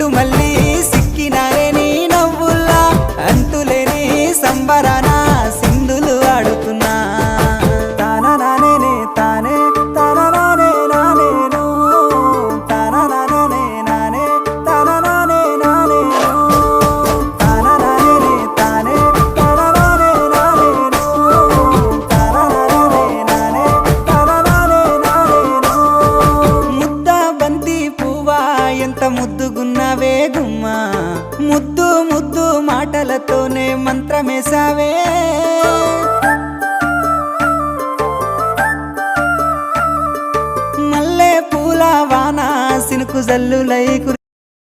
నిండు మళ్ళీ సిక్కినారే నీ నవ్వుల్లా అంతులేని సంబరాన సింధులు ఆడుతున్నా తానా నానే తానే తానా నానే నానేను తానా నానే నానే తానా నానే నానేను తానా నానే తానే తానా నానే నానేను తానా నానే నానే తానా నానే నానేను ముద్ద బంతి పువ్వా ఎంత ముద్దుగున్నావే గుమ్మా ముద్దు ముద్దు మాటలతోనే మంత్రమేసావే మల్లె పూల వాన సినుకు జల్లులై